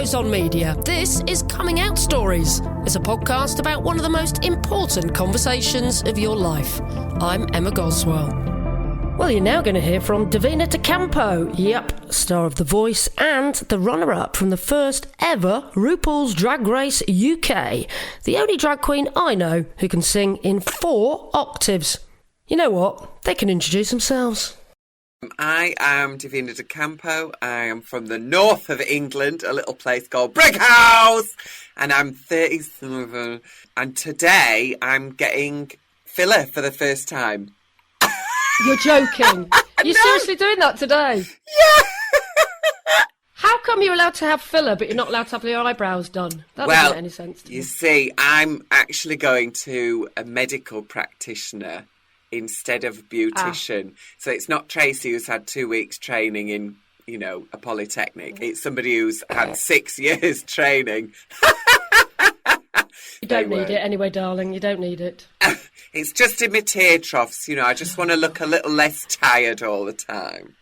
Eyes on Media. This is Coming Out Stories. It's a podcast about one of the most important conversations of your life. I'm Emma Goswell. Well, you're now going to hear from Divina de Campo. Yep, star of The Voice and the runner-up from the first ever RuPaul's Drag Race UK. The only drag queen I know who can sing in 4 octaves. You know what? They can introduce themselves. I am Divina de Campo. I am from the north of England, a little place called Brickhouse, and I'm 37. And today I'm getting filler for the first time. You're joking. You're seriously doing that today? Yeah. How come you're allowed to have filler, but you're not allowed to have your eyebrows done? That doesn't make any sense to me. You see, I'm actually going to a medical practitioner instead of a beautician. So it's not Tracy who's had 2 weeks training in, a polytechnic. It's somebody who's had 6 years training. You don't need it anyway, darling. You don't need it. It's just in my tear troughs, I just want to look a little less tired all the time.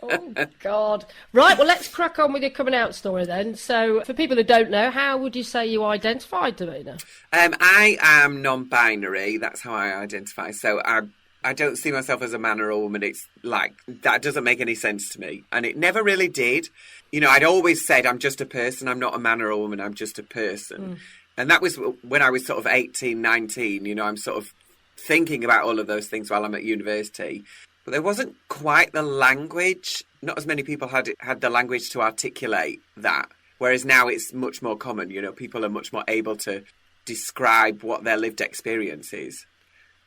Oh, God. Right, well, let's crack on with your coming out story then. So, for people who don't know, how would you say you identified, Davina? I am non-binary. That's how I identify. So, I don't see myself as a man or a woman. It's like, that doesn't make any sense to me. And it never really did. I'd always said, I'm just a person. I'm not a man or a woman. I'm just a person. And that was when I was sort of 18, 19. I'm sort of thinking about all of those things while I'm at university. But there wasn't quite the language. Not as many people had the language to articulate that. Whereas now it's much more common. People are much more able to describe what their lived experience is.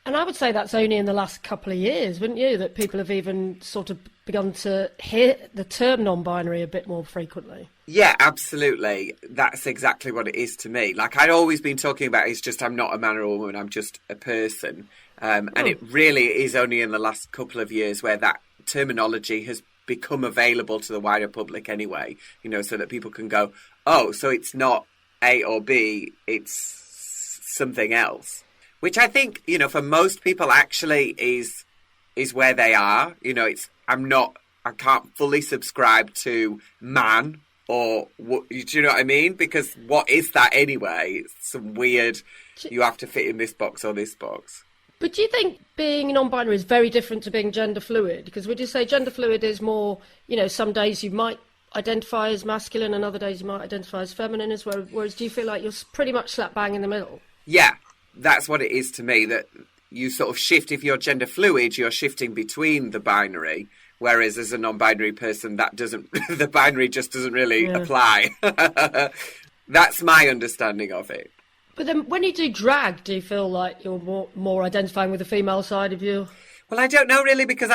And I would say that's only in the last couple of years, wouldn't you, that people have even sort of begun to hear the term non-binary a bit more frequently? Yeah, absolutely. That's exactly what it is to me. Like, I'd always been talking about, it's just I'm not a man or a woman, I'm just a person. And it really is only in the last couple of years where that terminology has become available to the wider public anyway, so that people can go, oh, so it's not A or B, it's something else. Which I think, for most people actually is where they are. I can't fully subscribe to man or, do you know what I mean? Because what is that anyway? It's some weird, you have to fit in this box or this box. But do you think being non-binary is very different to being gender fluid? Because would you say gender fluid is more, some days you might identify as masculine and other days you might identify as feminine as well, whereas do you feel like you're pretty much slap bang in the middle? Yeah, that's what it is to me, that you sort of shift. If you're gender fluid, you're shifting between the binary, whereas as a non-binary person, that doesn't, the binary just doesn't really apply. That's my understanding of it. But then when you do drag, do you feel like you're more identifying with the female side of you? Well, I don't know really, because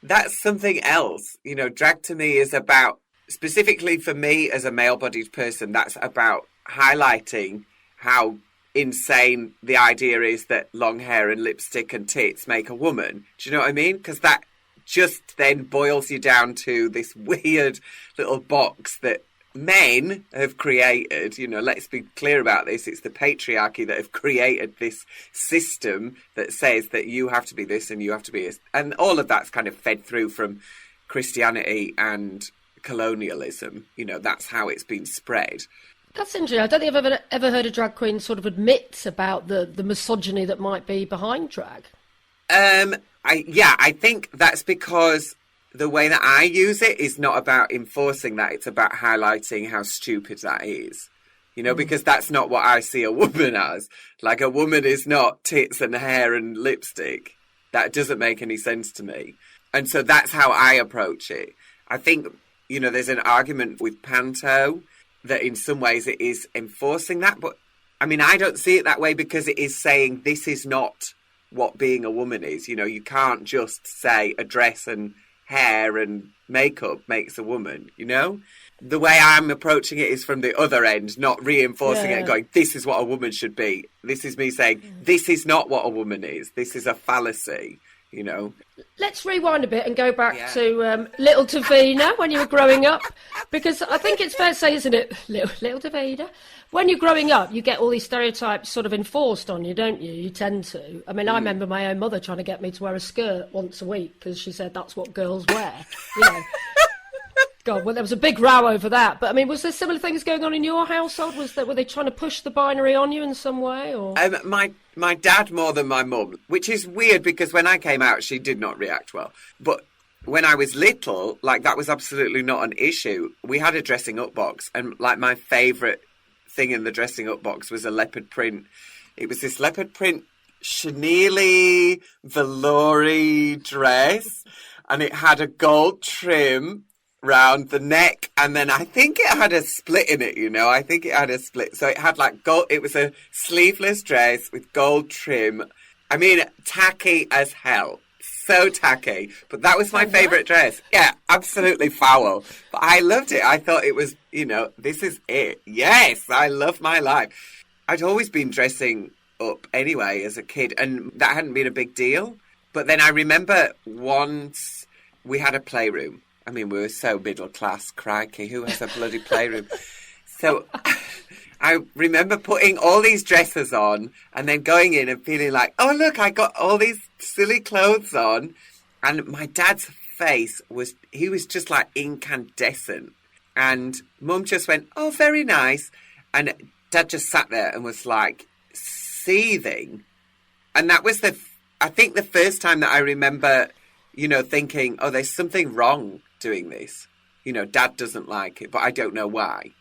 that's something else. Drag to me is about, specifically for me as a male-bodied person, that's about highlighting how insane the idea is that long hair and lipstick and tits make a woman. Do you know what I mean? Because that just then boils you down to this weird little box that men have created. Let's be clear about this. It's the patriarchy that have created this system that says that you have to be this and you have to be this. And all of that's kind of fed through from Christianity and colonialism. That's how it's been spread. That's interesting. I don't think I've ever heard a drag queen sort of admit about the misogyny that might be behind drag. I think that's because the way that I use it is not about enforcing that. It's about highlighting how stupid that is. Because that's not what I see a woman as. Like, a woman is not tits and hair and lipstick. That doesn't make any sense to me. And so that's how I approach it. I think, there's an argument with Panto that in some ways it is enforcing that. But, I don't see it that way, because it is saying this is not what being a woman is. You can't just say a dress and hair and makeup makes a woman, The way I'm approaching it is from the other end, not reinforcing it and going, this is what a woman should be. This is me saying, this is not what a woman is. This is a fallacy, Let's rewind a bit and go back to little Davina when you were growing up, because I think it's fair to say, isn't it, little Davina, when you're growing up, you get all these stereotypes sort of enforced on you, don't you? You tend to. I remember my own mother trying to get me to wear a skirt once a week because she said that's what girls wear, God, well, there was a big row over that. But I mean, was there similar things going on in your household? Were they trying to push the binary on you in some way? Or my dad more than my mum, which is weird because when I came out, she did not react well. But when I was little, like, that was absolutely not an issue. We had a dressing up box, and like my favourite thing in the dressing up box was a leopard print. It was this leopard print chenille velour dress, and it had a gold trim round the neck, and then I think it had a split in it, I think it had a split. So it had like gold, it was a sleeveless dress with gold trim. I mean, tacky as hell. So tacky. But that was my favourite dress. Yeah, absolutely foul. But I loved it. I thought it was, this is it. Yes, I love my life. I'd always been dressing up anyway as a kid, and that hadn't been a big deal. But then I remember once we had a playroom. I mean, we were so middle class, crikey, who has a bloody playroom? So I remember putting all these dresses on and then going in and feeling like, oh, look, I got all these silly clothes on. And my dad's face he was just like incandescent. And Mum just went, oh, very nice. And Dad just sat there and was like seething. And that was I think the first time that I remember, thinking, oh, there's something wrong doing this. Dad doesn't like it, but I don't know why.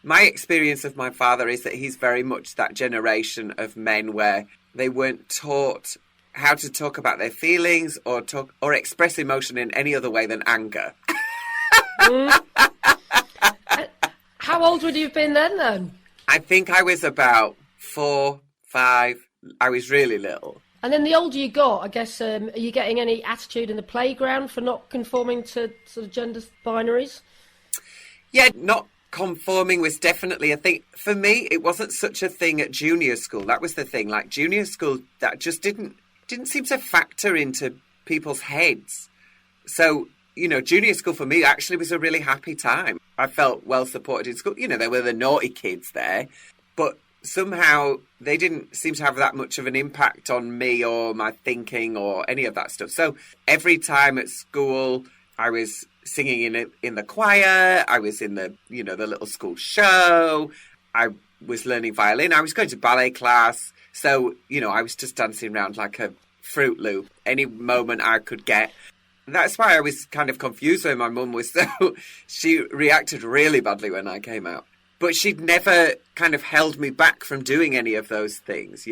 My experience of my father is that he's very much that generation of men where they weren't taught how to talk about their feelings or express emotion in any other way than anger. How old would you have been then? I think I was about 4, 5. I was really little. And then the older you got, I guess, are you getting any attitude in the playground for not conforming to sort of gender binaries? Yeah, not conforming was definitely a thing. For me, it wasn't such a thing at junior school. That was the thing. Like, junior school, that just didn't seem to factor into people's heads. So, junior school for me actually was a really happy time. I felt well supported in school. There were the naughty kids there, but somehow they didn't seem to have that much of an impact on me or my thinking or any of that stuff. So every time at school, I was singing in the choir. I was in the little school show. I was learning violin. I was going to ballet class. So, I was just dancing around like a Fruit Loop any moment I could get. That's why I was kind of confused when my mum was she reacted really badly when I came out. But she'd never kind of held me back from doing any of those things,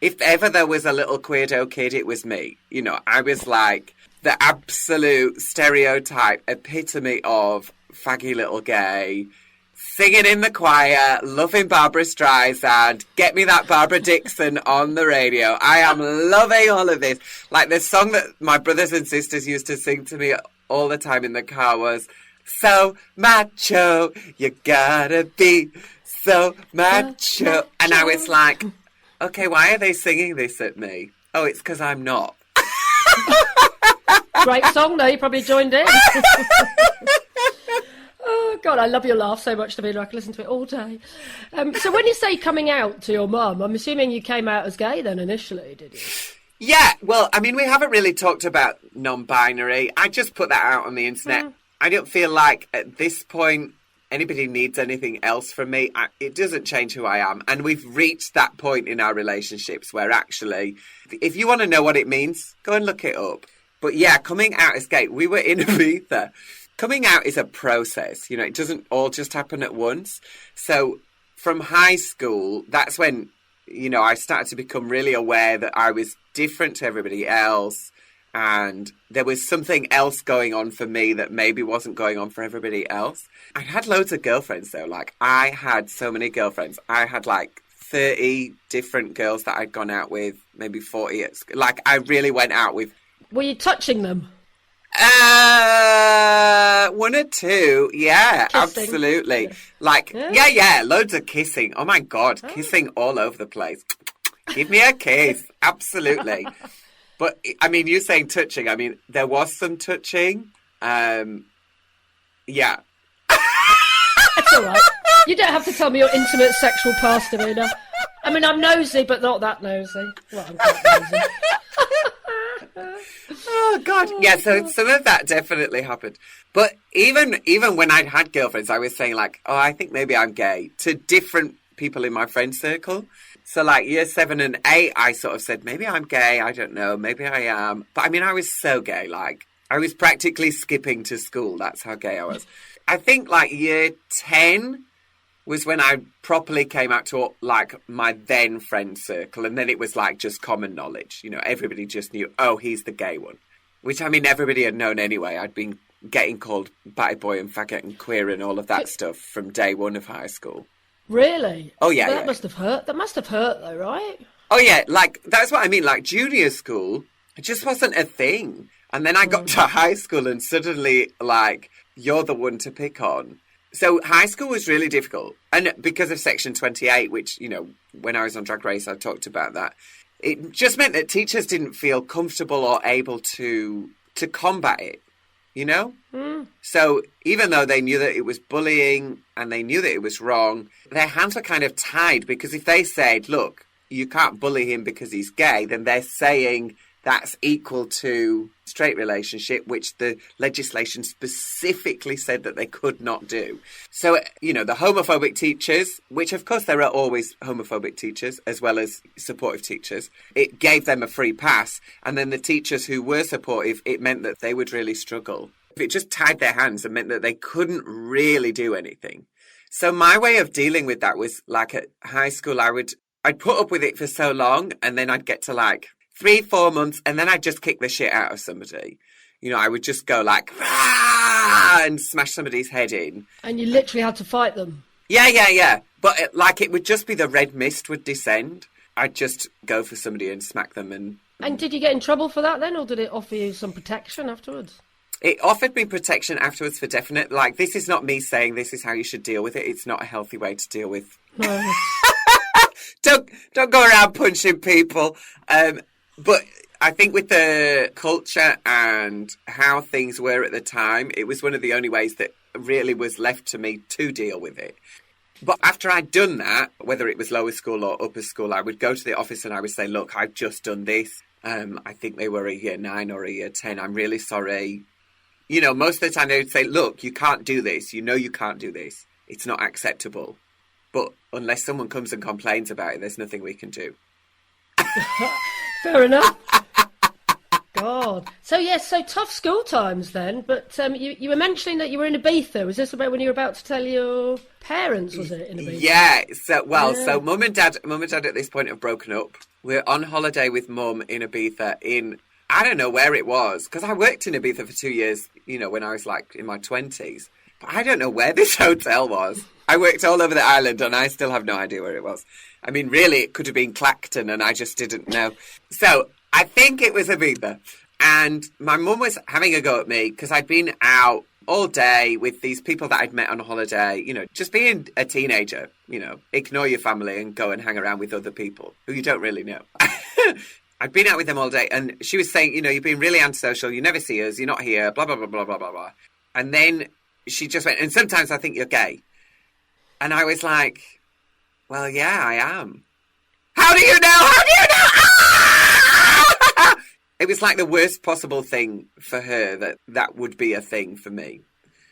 If ever there was a little queerdo kid, it was me. I was like the absolute stereotype epitome of faggy little gay, singing in the choir, loving Barbra Streisand, get me that Barbara Dixon on the radio. I am loving all of this. Like the song that my brothers and sisters used to sing to me all the time in the car was, so macho, you gotta be so macho. And I was like, okay, why are they singing this at me? Oh, it's because I'm not. Great song, though. You probably joined in. Oh, God, I love your laugh so much, Davina. I could listen to it all day. So when you say coming out to your mum, I'm assuming you came out as gay then initially, did you? Yeah, well, I mean, we haven't really talked about non-binary. I just put that out on the internet. I don't feel like at this point anybody needs anything else from me. It doesn't change who I am. And we've reached that point in our relationships where actually, if you want to know what it means, go and look it up. But yeah, coming out as gay, we were in Ibiza. Coming out is a process. It doesn't all just happen at once. So from high school, that's when, I started to become really aware that I was different to everybody else. And there was something else going on for me that maybe wasn't going on for everybody else. I had loads of girlfriends, though. Like, I had so many girlfriends. I had, 30 different girls that I'd gone out with, maybe 40. I really went out with... Were you touching them? 1 or 2. Yeah, kissing. Absolutely. Yeah, loads of kissing. Oh, my God, kissing all over the place. Give me a kiss. Absolutely. But, I mean, you saying touching, I mean, there was some touching. Yeah. It's all right. You don't have to tell me your intimate sexual past, Davina. I mean, I'm nosy, but not that nosy. Well, I'm quite nosy. Oh God, yeah. So some of that definitely happened. But even when I'd had girlfriends, I was saying like, oh, I think maybe I'm gay to different people in my friend circle. So like year 7 and 8, I sort of said maybe I'm gay. I don't know. Maybe I am. But I mean, I was so gay. Like I was practically skipping to school. That's how gay I was. I think like year 10 was when I properly came out to like my then friend circle. And then it was like just common knowledge. You know, everybody just knew, oh, he's the gay one. Which, I mean, everybody had known anyway. I'd been getting called bad boy and faggot and queer and all of that stuff from day one of high school. Really? Oh, yeah. That must have hurt. That must have hurt, though, right? Oh, yeah. Like, that's what I mean. Like, junior school, it just wasn't a thing. And then I got to high school and suddenly, like, you're the one to pick on. So high school was really difficult. And because of Section 28, which, you know, when I was on Drag Race, I talked about that. It just meant that teachers didn't feel comfortable or able to combat it, you know? So even though they knew that it was bullying and they knew that it was wrong, their hands were kind of tied because if they said, look, you can't bully him because he's gay, then they're saying that's equal to straight relationship, which the legislation specifically said that they could not do. So, you know, the homophobic teachers, which of course there are always homophobic teachers as well as supportive teachers, it gave them a free pass. And then the teachers who were supportive, it meant that they would really struggle. It just tied their hands and meant that they couldn't really do anything. So my way of dealing with that was like at high school, I'd put up with it for so long and then I'd get to like 3-4 months, and then I'd just kick the shit out of somebody. You know, I would just go like, Rah! And smash somebody's head in. And you literally had to fight them. Yeah. But it would just be the red mist would descend. I'd just go for somebody and smack them. And did you get in trouble for that then, or did it offer you some protection afterwards? It offered me protection afterwards for definite. Like, this is not me saying this is how you should deal with it. It's not a healthy way to deal with. No. Don't go around punching people. But I think with the culture and how things were at the time, it was one of the only ways that really was left to me to deal with it. But after I'd done that, whether it was lower school or upper school, I would go to the office and I would say, look, I've just done this. I think they were a year 9 or a year 10. I'm really sorry. You know, most of the time they would say, look, you can't do this. You know you can't do this. It's not acceptable. But unless someone comes and complains about it, there's nothing we can do. Fair enough. God. So, yes, so tough school times then. But you were mentioning that you were in Ibiza. Was this about when you were about to tell your parents, was it, in Ibiza? Yeah. So mum and dad at this point have broken up. We're on holiday with mum in Ibiza in, I don't know where it was, because I worked in Ibiza for 2 years, you know, when I was like in my 20s. But I don't know where this hotel was. I worked all over the island and I still have no idea where it was. I mean, really, it could have been Clacton and I just didn't know. So I think it was Ibiza. And my mum was having a go at me because I'd been out all day with these people that I'd met on holiday, you know, just being a teenager, you know, ignore your family and go and hang around with other people who you don't really know. I'd been out with them all day and she was saying, you know, you've been really antisocial, you never see us, you're not here, blah, blah, blah, blah, blah, blah, blah. And then she just went, and sometimes I think you're gay. And I was like, well, yeah, I am. How do you know? How do you know? Ah! It was like the worst possible thing for her that would be a thing for me.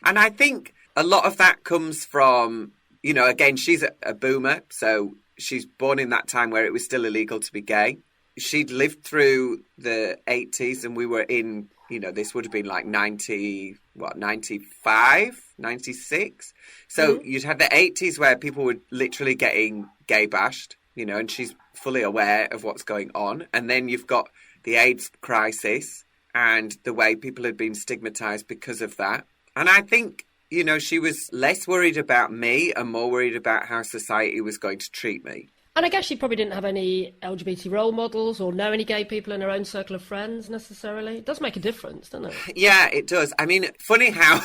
And I think a lot of that comes from, you know, again, she's a boomer. So she's born in that time where it was still illegal to be gay. She'd lived through the 80s and we were in, you know, this would have been like 95, 96. So you'd have the 80s where people were literally getting gay bashed, you know, and she's fully aware of what's going on. And then you've got the AIDS crisis and the way people had been stigmatized because of that. And I think, you know, she was less worried about me and more worried about how society was going to treat me. And I guess she probably didn't have any LGBT role models or know any gay people in her own circle of friends necessarily. It does make a difference, doesn't it? Yeah, it does. I mean, funny how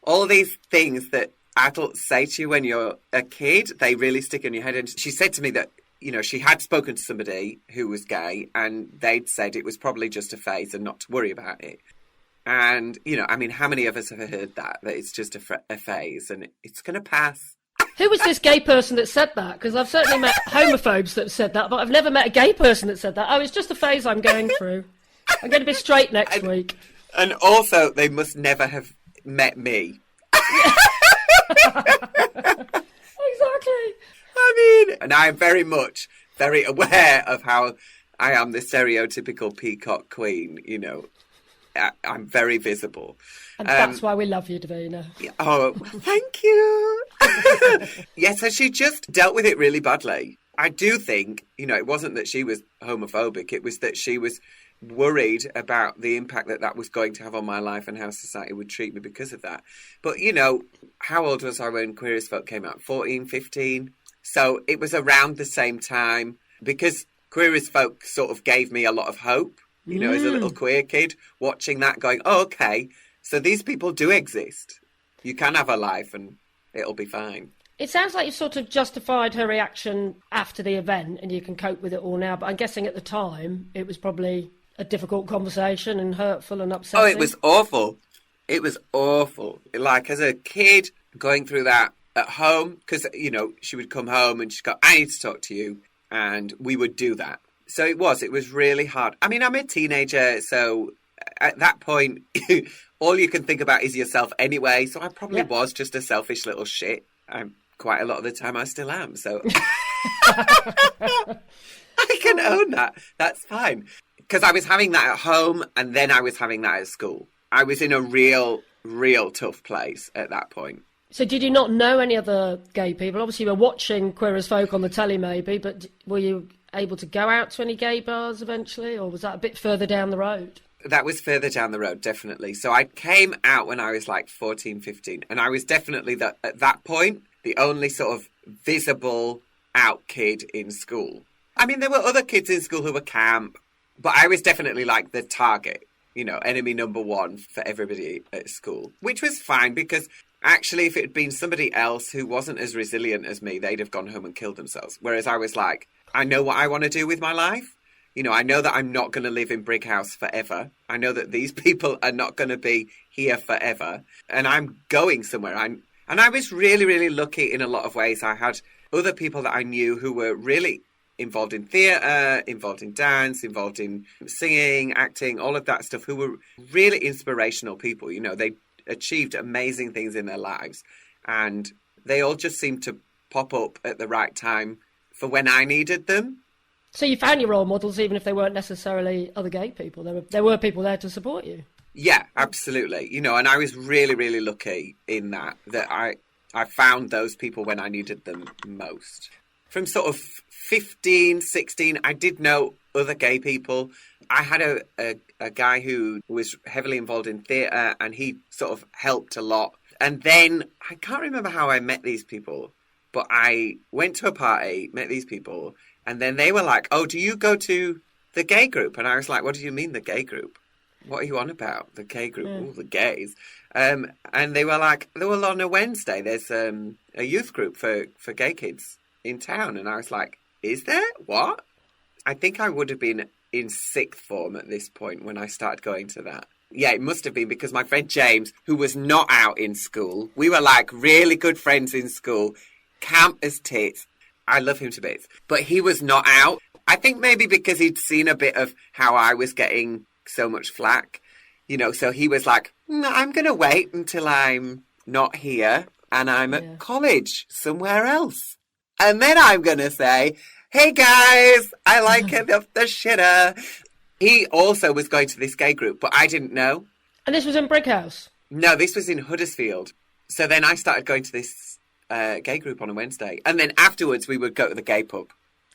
all these things that adults say to you when you're a kid, they really stick in your head. And she said to me that, you know, she had spoken to somebody who was gay and they'd said it was probably just a phase and not to worry about it. And, you know, I mean, how many of us have heard that it's just a phase and it's going to pass? Who was this gay person that said that? Because I've certainly met homophobes that have said that, but I've never met a gay person that said that. Oh, it's just a phase I'm going through. I'm going to be straight next week. And also, they must never have met me. Exactly. I mean, and I'm very aware of how I am the stereotypical peacock queen, you know. I'm very visible. And that's why we love you, Divina. Oh, thank you. Yeah, so she just dealt with it really badly. I do think, you know, it wasn't that she was homophobic. It was that she was worried about the impact that was going to have on my life and how society would treat me because of that. But, you know, how old was I when Queer as Folk came out? 14, 15? So it was around the same time, because Queer as Folk sort of gave me a lot of hope, you know, as a little queer kid, watching that going, oh, okay, so these people do exist. You can have a life and it'll be fine. It sounds like you've sort of justified her reaction after the event and you can cope with it all now, but I'm guessing at the time it was probably a difficult conversation and hurtful and upsetting. Oh, it was awful. It was awful. Like, as a kid, going through that at home, because, you know, she would come home and she'd go, I need to talk to you, and we would do that. So it was really hard. I mean, I'm a teenager, so at that point, all you can think about is yourself anyway, so I probably was just a selfish little shit. Quite a lot of the time I still am, so I can own that. That's fine. Because I was having that at home, and then I was having that at school. I was in a real tough place at that point. So did you not know any other gay people? Obviously you were watching Queer as Folk on the telly maybe, but were you able to go out to any gay bars eventually, or was that a bit further down the road? That was further down the road, definitely. So I came out when I was like 14, 15, and I was definitely, at that point, the only sort of visible out kid in school. I mean, there were other kids in school who were camp, but I was definitely like the target, you know, enemy number one for everybody at school, which was fine, because actually if it had been somebody else who wasn't as resilient as me, they'd have gone home and killed themselves. Whereas I was like, I know what I want to do with my life. You know, I know that I'm not going to live in Brick House forever. I know that these people are not going to be here forever. And I'm going somewhere. And I was really, really lucky in a lot of ways. I had other people that I knew who were really involved in theatre, involved in dance, involved in singing, acting, all of that stuff, who were really inspirational people. You know, they achieved amazing things in their lives. And they all just seemed to pop up at the right time for when I needed them. So you found your role models, even if they weren't necessarily other gay people. There were people there to support you. Yeah, absolutely. You know, and I was really, really lucky in that I found those people when I needed them most. From sort of 15, 16, I did know other gay people. I had a guy who was heavily involved in theatre, and he sort of helped a lot. And then, I can't remember how I met these people, but I went to a party, met these people, and then they were like, oh, do you go to the gay group? And I was like, what do you mean the gay group? What are you on about? The gay group? Oh, the gays. And they were like, well, on a Wednesday, there's a youth group for gay kids in town. And I was like, is there? What? I think I would have been in sixth form at this point when I started going to that. Yeah, it must have been, because my friend James, who was not out in school, we were like really good friends in school, camp as tits. I love him to bits. But he was not out. I think maybe because he'd seen a bit of how I was getting so much flack, you know, so he was like, I'm going to wait until I'm not here and I'm at college somewhere else. And then I'm going to say, hey guys, I like it up the shitter. He also was going to this gay group, but I didn't know. And this was in Brick House? No, this was in Huddersfield. So then I started going to this gay group on a Wednesday. And then afterwards we would go to the gay pub.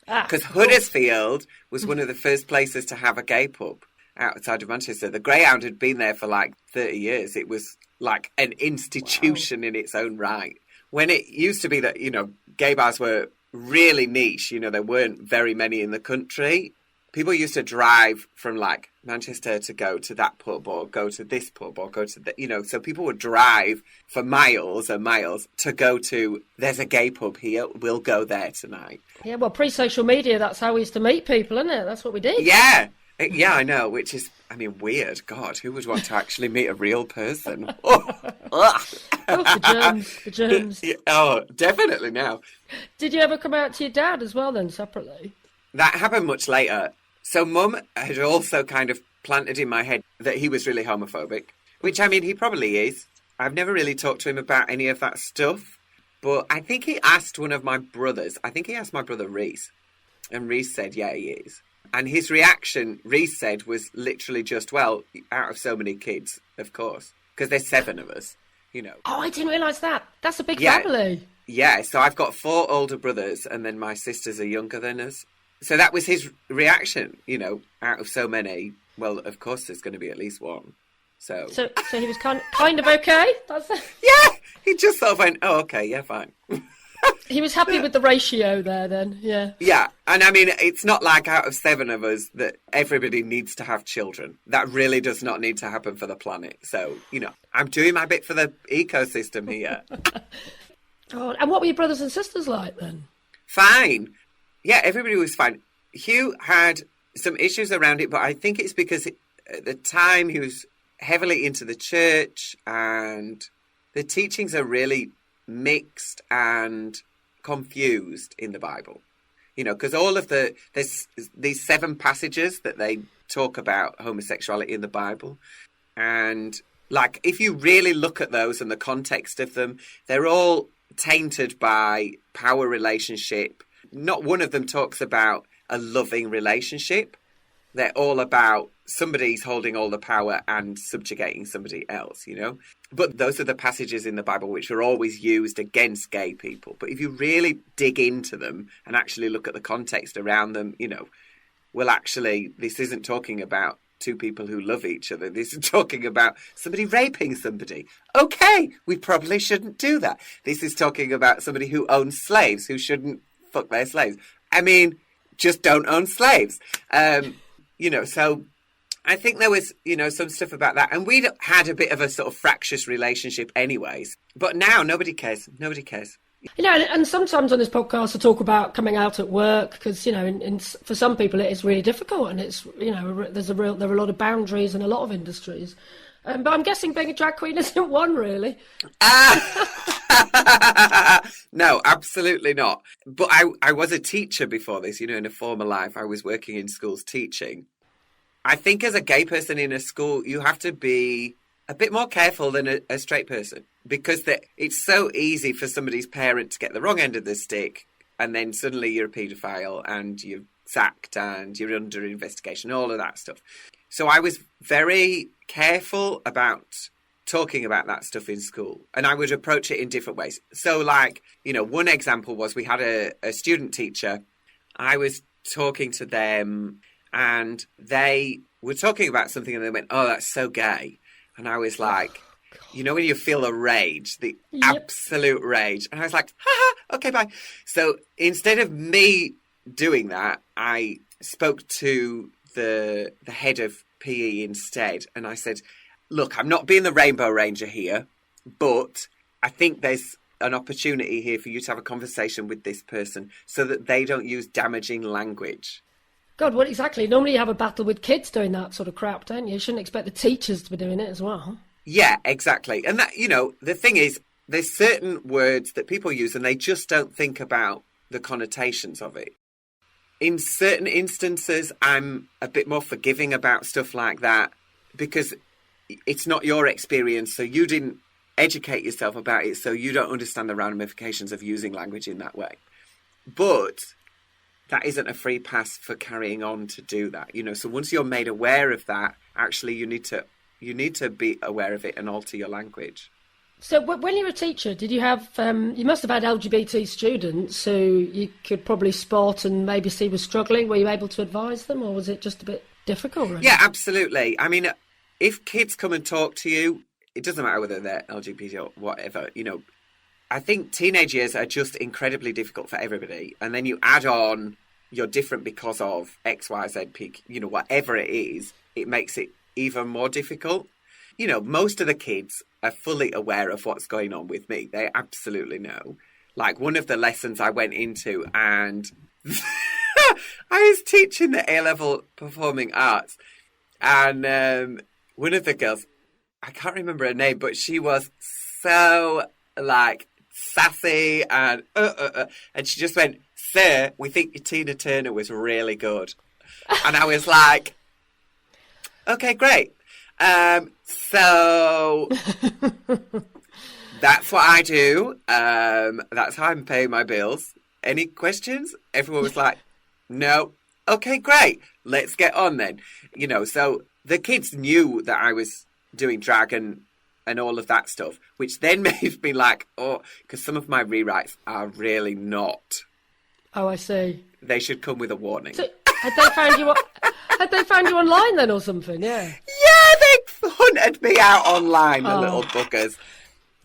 Because Huddersfield was one of the first places to have a gay pub outside of Manchester. The Greyhound had been there for like 30 years. It was like an institution in its own right. When it used to be that, you know, gay bars were really niche, you know, there weren't very many in the country. People used to drive from like Manchester to go to that pub or go to this pub or go to the, you know, so people would drive for miles and miles to go to, there's a gay pub here, we'll go there tonight. Yeah, well, pre-social media, that's how we used to meet people, isn't it? That's what we did. Yeah. Yeah, I know, which is, I mean, weird. God, who would want to actually meet a real person? The germs. Oh, definitely now. Did you ever come out to your dad as well then, separately? That happened much later. So Mum had also kind of planted in my head that he was really homophobic, which, I mean, he probably is. I've never really talked to him about any of that stuff, but I think he asked one of my brothers. I think he asked my brother Reese, and Reese said, yeah, he is. And his reaction, Reese said, was literally just, well, out of so many kids, of course, because there's 7 of us, you know. Oh, I didn't realise that. That's a big family. Yeah, so I've got 4 older brothers, and then my sisters are younger than us. So that was his reaction, you know, out of so many. Well, of course, there's going to be at least one. So he was kind of okay. Yeah, he just sort of went, oh, okay, yeah, fine. He was happy with the ratio there, then. Yeah. Yeah, and I mean, it's not like out of 7 of us that everybody needs to have children. That really does not need to happen for the planet. So, you know, I'm doing my bit for the ecosystem here. Oh, and what were your brothers and sisters like then? Fine. Yeah, everybody was fine. Hugh had some issues around it, but I think it's because at the time he was heavily into the church, and the teachings are really mixed and confused in the Bible. You know, because all of there's these 7 passages that they talk about homosexuality in the Bible. And, like, if you really look at those and the context of them, they're all tainted by power relationship. Not one of them talks about a loving relationship. They're all about somebody's holding all the power and subjugating somebody else, you know. But those are the passages in the Bible which are always used against gay people. But if you really dig into them and actually look at the context around them, you know, well, actually, this isn't talking about 2 people who love each other. This is talking about somebody raping somebody. Okay, we probably shouldn't do that. This is talking about somebody who owns slaves, who shouldn't fuck their slaves. I mean, just don't own slaves. You know, so I think there was, you know, some stuff about that. And we'd had a bit of a sort of fractious relationship anyways. But now nobody cares. Nobody cares. You know, and sometimes on this podcast I talk about coming out at work because, you know, for some people it is really difficult, and it's, you know, there are a lot of boundaries in a lot of industries. But I'm guessing being a drag queen isn't one, really. No, absolutely not. But I was a teacher before this, you know, in a former life. I was working in schools teaching. I think as a gay person in a school, you have to be a bit more careful than a straight person, because it's so easy for somebody's parent to get the wrong end of the stick, and then suddenly you're a paedophile and you're sacked and you're under investigation, all of that stuff. So I was very careful about talking about that stuff in school, and I would approach it in different ways. So, like, you know, one example was we had a student teacher. I was talking to them and they were talking about something and they went, oh, that's so gay. And I was like, you know, when you feel the rage, the absolute rage. And I was like, ha, okay, bye. So instead of me doing that, I spoke to the head of PE instead. And I said, look, I'm not being the Rainbow Ranger here, but I think there's an opportunity here for you to have a conversation with this person so that they don't use damaging language. God, what exactly? Normally you have a battle with kids doing that sort of crap, don't you? You shouldn't expect the teachers to be doing it as well. Yeah, exactly. And that, you know, the thing is, there's certain words that people use and they just don't think about the connotations of it. In certain instances, I'm a bit more forgiving about stuff like that because it's not your experience, so you didn't educate yourself about it, so you don't understand the ramifications of using language in that way. But that isn't a free pass for carrying on to do that, you know. So once you're made aware of that, actually you need to be aware of it and alter your language. So when you were a teacher, did you have you must have had LGBT students who you could probably spot and maybe see were struggling? Were you able to advise them, or was it just a bit difficult, really? Yeah, absolutely. I mean, if kids come and talk to you, it doesn't matter whether they're LGBT or whatever, you know. I think teenage years are just incredibly difficult for everybody. And then you add on you're different because of X, Y, Z, you know, whatever it is, it makes it even more difficult. You know, most of the kids are fully aware of what's going on with me. They absolutely know. Like one of the lessons I went into and I was teaching the A-level performing arts and one of the girls, I can't remember her name, but she was so like sassy and she just went, "Sir, we think your Tina Turner was really good." And I was like, Okay, great. So that's what I do. That's how I'm paying my bills. Any questions? Everyone was like, no. Okay, great. Let's get on then. So the kids knew that I was doing drag and all of that stuff, which then made me like, oh, because some of my rewrites are really not. Oh, I see. They should come with a warning. So, had they found you online then or something? Yeah. Yeah, they hunted me out online, the little buggers.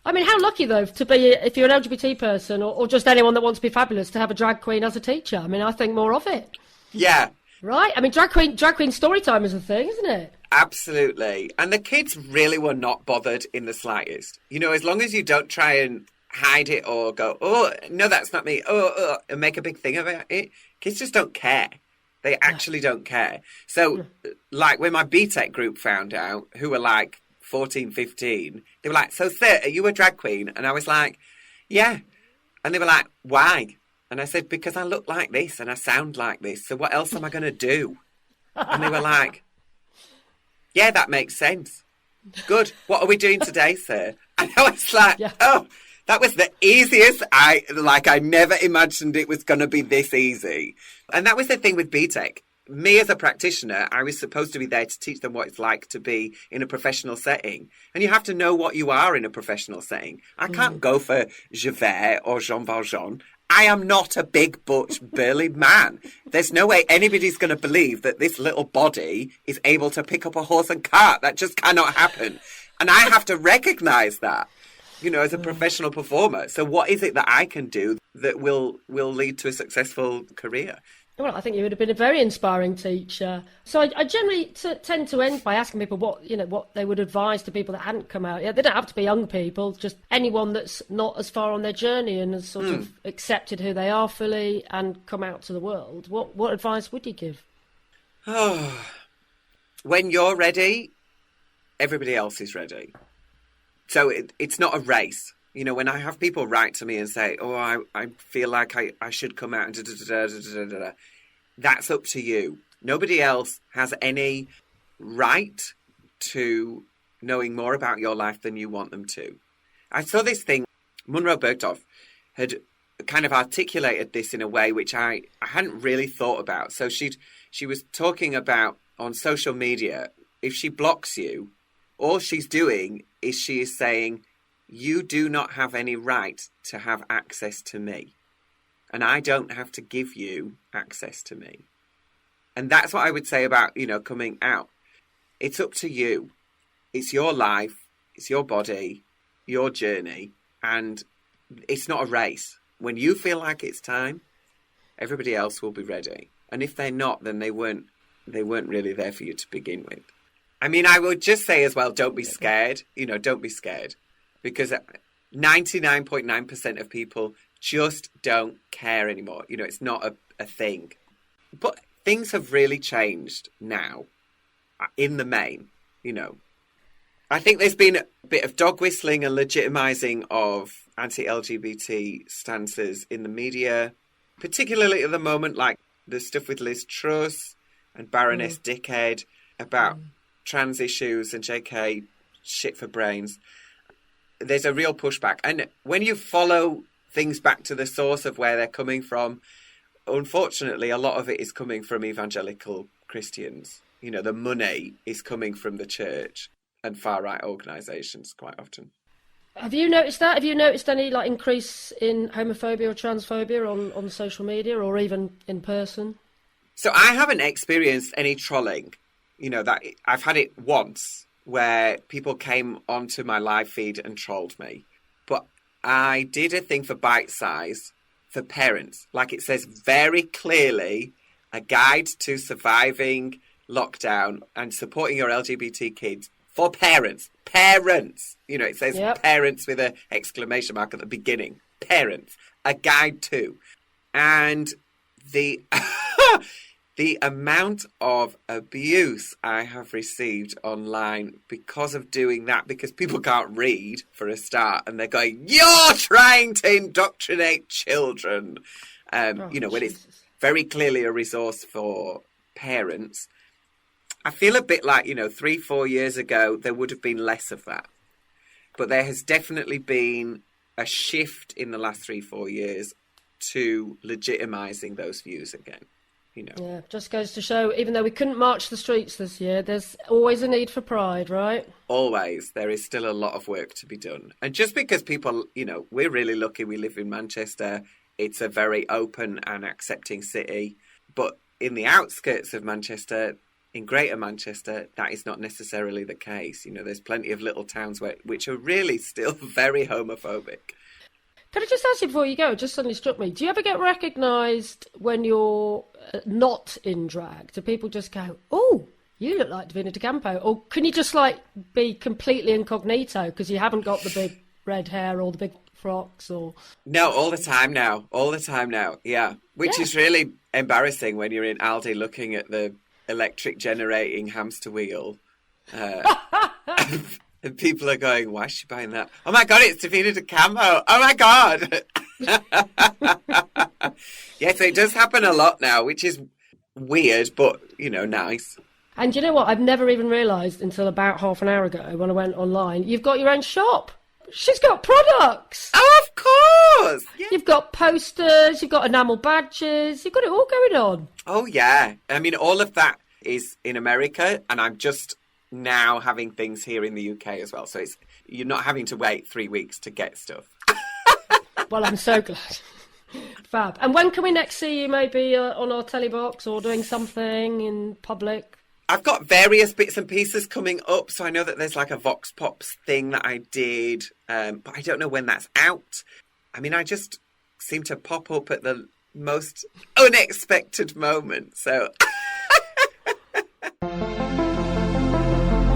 I mean, how lucky, though, to be, if you're an LGBT person or just anyone that wants to be fabulous, to have a drag queen as a teacher. I mean, I think more of it. Yeah. Right? I mean, drag queen story time is a thing, isn't it? Absolutely. And the kids really were not bothered in the slightest. As long as you don't try and hide it or go, oh, no, that's not me, and make a big thing about it, kids just don't care. They actually don't care. So, like, when my BTEC group found out, who were like 14, 15, they were like, so, sir, are you a drag queen? And I was like, yeah. And they were like, why? And I said, because I look like this and I sound like this. So what else am I going to do? And they were like, yeah, that makes sense. Good. What are we doing today, sir? And I was like, oh, that was the easiest. I never imagined it was going to be this easy. And that was the thing with BTEC. Me as a practitioner, I was supposed to be there to teach them what it's like to be in a professional setting. And you have to know what you are in a professional setting. I can't go for Javert or Jean Valjean. I am not a big, butch, burly man. There's no way anybody's going to believe that this little body is able to pick up a horse and cart. That just cannot happen. And I have to recognise that, as a professional performer. So what is it that I can do that will lead to a successful career? Well, I think you would have been a very inspiring teacher. So I generally tend to end by asking people what they would advise to people that hadn't come out yet. They don't have to be young people, just anyone that's not as far on their journey and has sort of accepted who they are fully and come out to the world. What advice would you give? Oh, when you're ready, everybody else is ready. So it's not a race. When I have people write to me and say, oh, I feel like I should come out and da-da-da-da-da-da-da, that's up to you. Nobody else has any right to knowing more about your life than you want them to. I saw this thing, Munro Bergdorf had kind of articulated this in a way which I hadn't really thought about. So she was talking about on social media, if she blocks you, all she's doing is she is saying, you do not have any right to have access to me. And I don't have to give you access to me. And that's what I would say about, coming out. It's up to you. It's your life. It's your body, your journey. And it's not a race. When you feel like it's time, everybody else will be ready. And if they're not, then they weren't really there for you to begin with. I mean, I would just say as well, don't be scared. Don't be scared. Because 99.9% of people just don't care anymore. It's not a thing. But things have really changed now, in the main, I think there's been a bit of dog whistling and legitimising of anti-LGBT stances in the media, particularly at the moment, like the stuff with Liz Truss and Baroness Dickhead about trans issues and JK shit for brains. There's a real pushback. And when you follow things back to the source of where they're coming from, unfortunately, a lot of it is coming from evangelical Christians. The money is coming from the church and far-right organisations quite often. Have you noticed that? Have you noticed any increase in homophobia or transphobia on social media or even in person? So I haven't experienced any trolling. That I've had it once, where people came onto my live feed and trolled me. But I did a thing for Bite Size for parents. Like it says very clearly, a guide to surviving lockdown and supporting your LGBT kids for parents. Parents! It says parents with an exclamation mark at the beginning. Parents. A guide to. And the... The amount of abuse I have received online because of doing that, because people can't read for a start, and they're going, you're trying to indoctrinate children. When it's very clearly a resource for parents. I feel a bit like, 3-4 years ago, there would have been less of that. But there has definitely been a shift in the last 3-4 years to legitimising those views again. Yeah, just goes to show, even though we couldn't march the streets this year, there's always a need for pride, right? Always. There is still a lot of work to be done. And just because people, we're really lucky we live in Manchester. It's a very open and accepting city. But in the outskirts of Manchester, in Greater Manchester, that is not necessarily the case. There's plenty of little towns which are really still very homophobic. Can I just ask you before you go, it just suddenly struck me, do you ever get recognised when you're not in drag? Do people just go, oh, you look like Divina de Campo? Or can you just be completely incognito because you haven't got the big red hair or the big frocks or... No, all the time now, yeah. Which is really embarrassing when you're in Aldi looking at the electric generating hamster wheel. And people are going, why is she buying that? Oh my God, it's Divina de Campo. Oh my God. Yes, it does happen a lot now, which is weird, but, nice. And you know what? I've never even realised until about half an hour ago when I went online, you've got your own shop. She's got products. Oh, of course. Yeah. You've got posters, you've got enamel badges, you've got it all going on. Oh, yeah. I mean, all of that is in America, and I'm just now having things here in the UK as well. So you're not having to wait 3 weeks to get stuff. Well, I'm so glad. Fab. And when can we next see you, maybe on our telly box or doing something in public? I've got various bits and pieces coming up. So I know that there's a Vox Pops thing that I did, but I don't know when that's out. I mean, I just seem to pop up at the most unexpected moment. So...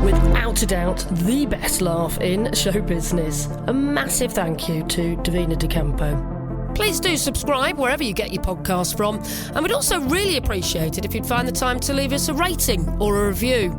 Without a doubt, the best laugh in show business. A massive thank you to Divina de Campo. Please do subscribe wherever you get your podcasts from, and we'd also really appreciate it if you'd find the time to leave us a rating or a review.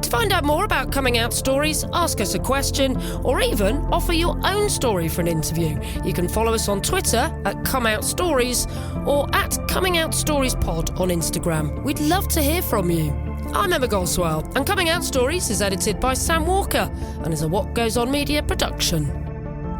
To find out more about Coming Out Stories, ask us a question, or even offer your own story for an interview, you can follow us on Twitter at Come Out Stories or at Coming Out Stories Pod on Instagram. We'd love to hear from you. I'm Emma Goswell, and Coming Out Stories is edited by Sam Walker and is a What Goes On Media production.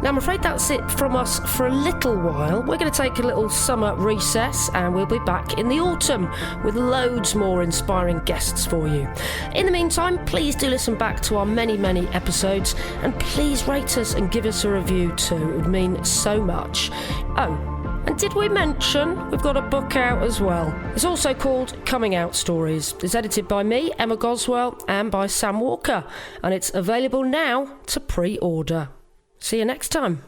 Now, I'm afraid that's it from us for a little while. We're going to take a little summer recess and we'll be back in the autumn with loads more inspiring guests for you. In the meantime, please do listen back to our many, many episodes and please rate us and give us a review too. It would mean so much. Oh, and did we mention we've got a book out as well? It's also called Coming Out Stories. It's edited by me, Emma Goswell, and by Sam Walker. And it's available now to pre-order. See you next time.